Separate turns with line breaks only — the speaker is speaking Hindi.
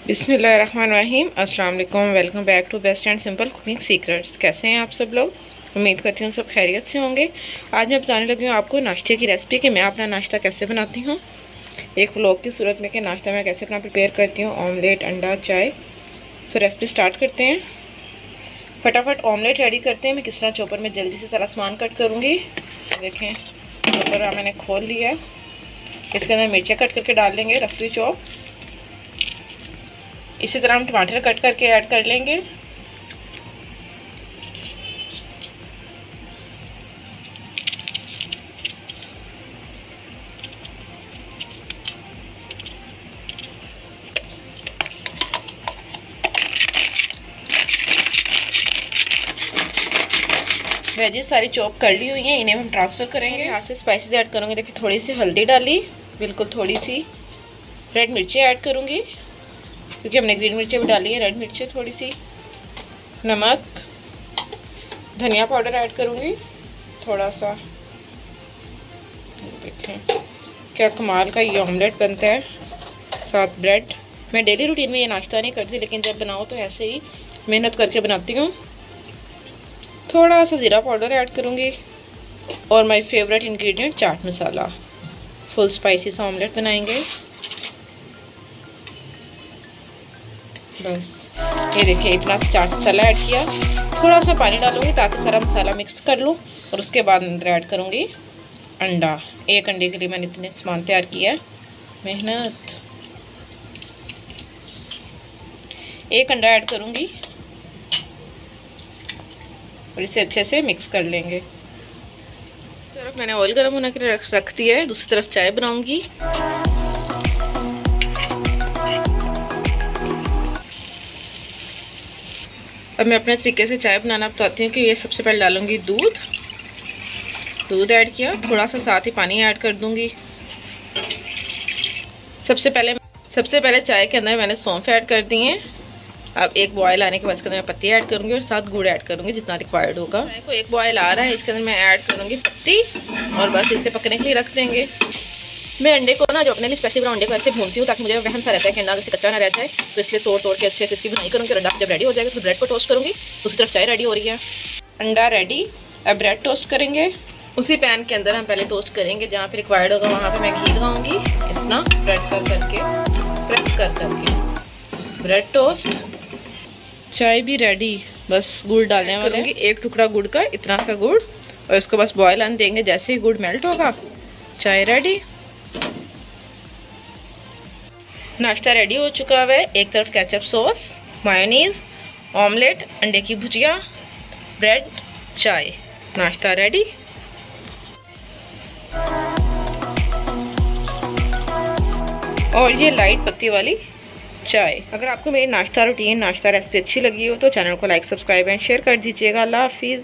बिस्मिल्लाहिर्रहमानिर्रहीम। अस्सलाम वालेकुम। Welcome back to best and simple cooking secrets. कैसे हैं आप सब लोग? उम्मीद करती हूँ सब खैरियत से होंगे। आज मैं बताने लगी हूँ आपको नाश्ते की रेसिपी कि मैं अपना नाश्ता कैसे बनाती हूँ, एक व्लॉग की सूरत में कि नाश्ता मैं कैसे अपना प्रिपेयर करती हूँ, ऑमलेट, अंडा, चाय। सो रेसिपी स्टार्ट करते हैं। फटाफट ऑमलेट रेडी करते हैं। मैं किस तरह चॉपर में जल्दी से सारा सामान कट करूँगी। देखें, चॉपर मैंने खोल लिया। इसके अंदर मिर्चें कट करके डाल लेंगे, रफली चॉप। इसी तरह हम टमाटर कट करके ऐड कर लेंगे। वेजिस सारी चॉप कर ली हुई हैं, इन्हें हम ट्रांसफ़र करेंगे। हाथ से स्पाइसेस ऐड करूँगी। देखिए, थोड़ी सी हल्दी डाली, बिल्कुल थोड़ी सी रेड मिर्ची ऐड करूँगी क्योंकि हमने ग्रीन मिर्ची भी डाली है। रेड मिर्ची थोड़ी सी, नमक, धनिया पाउडर ऐड करूँगी थोड़ा सा। देखें क्या कमाल का ये ऑमलेट बनता है, साथ ब्रेड। मैं डेली रूटीन में ये नाश्ता नहीं करती, लेकिन जब बनाओ तो ऐसे ही मेहनत करके बनाती हूँ। थोड़ा सा ज़ीरा पाउडर ऐड करूँगी और my favourite ingredient chaat masala. Full spicy सा ऑमलेट बनाएंगे। बस ये देखिए, इतना चाट मसाला ऐड किया। थोड़ा सा पानी डालूंगी ताकि सारा मसाला मिक्स कर लूँ, और उसके बाद अंदर ऐड करूँगी अंडा। एक अंडे के लिए मैंने इतने सामान तैयार किया है, मेहनत। एक अंडा ऐड करूँगी और इसे अच्छे से मिक्स कर लेंगे। तरफ मैंने ऑयल गर्म होने के लिए रख दिया है, दूसरी तरफ चाय बनाऊंगी। अब मैं अपने तरीके से चाय बनाना बताती हूँ कि ये सबसे पहले डालूंगी दूध ऐड किया, थोड़ा सा साथ ही पानी ऐड कर दूंगी। सबसे पहले चाय के अंदर मैंने सौंफ ऐड कर दी है। अब एक बॉयल आने के बाद इसके अंदर मैं पत्ती ऐड करूँगी और साथ गुड़ ऐड करूँगी जितना रिक्वायर्ड होगा। चाय को एक बॉयल आ रहा है, इसके अंदर मैं ऐड करूँगी पत्ती और बस इसे पकने के लिए रख देंगे। मैं अंडे को ना, जो अपने लिए स्पेशली ब्राउन अंडे को ऐसे भूनती हूँ ताकि मुझे वहम सा रहता है कि अंडा जैसे कच्चा ना रहता है, तो इसलिए तोड़ के अच्छे से इसकी बुनाई करूँगी। और अंडा जब रेडी हो जाएगा तो ब्रेड को टोस्ट करूँगी। दूसरी तरफ चाय रेडी हो रही है, अंडा रेडी। अब ब्रेड टोस्ट करेंगे। उसी पैन के अंदर हम पहले टोस्ट करेंगे, जहाँ पे रिक्वायर्ड होगा वहाँ पे मैं घी लगाऊंगी। इस ना ब्रेड प्रेस कर करके ब्रेड टोस्ट। चाय भी रेडी, बस गुड़ डालने वाले हैं। एक टुकड़ा गुड़ का, इतना सा गुड़, और इसको बस बॉयल आने देंगे। जैसे ही गुड़ मेल्ट होगा, चाय रेडी। नाश्ता रेडी हो चुका है। एक तरफ केचप सॉस, मायोनीज, ऑमलेट, अंडे की भुजिया, ब्रेड, चाय। नाश्ता रेडी। और ये लाइट पत्ती वाली चाय। अगर आपको मेरी नाश्ता रूटीन, नाश्ता रेसिपी अच्छी लगी हो तो चैनल को लाइक, सब्सक्राइब एंड शेयर कर दीजिएगा। अल्लाह हाफिज़।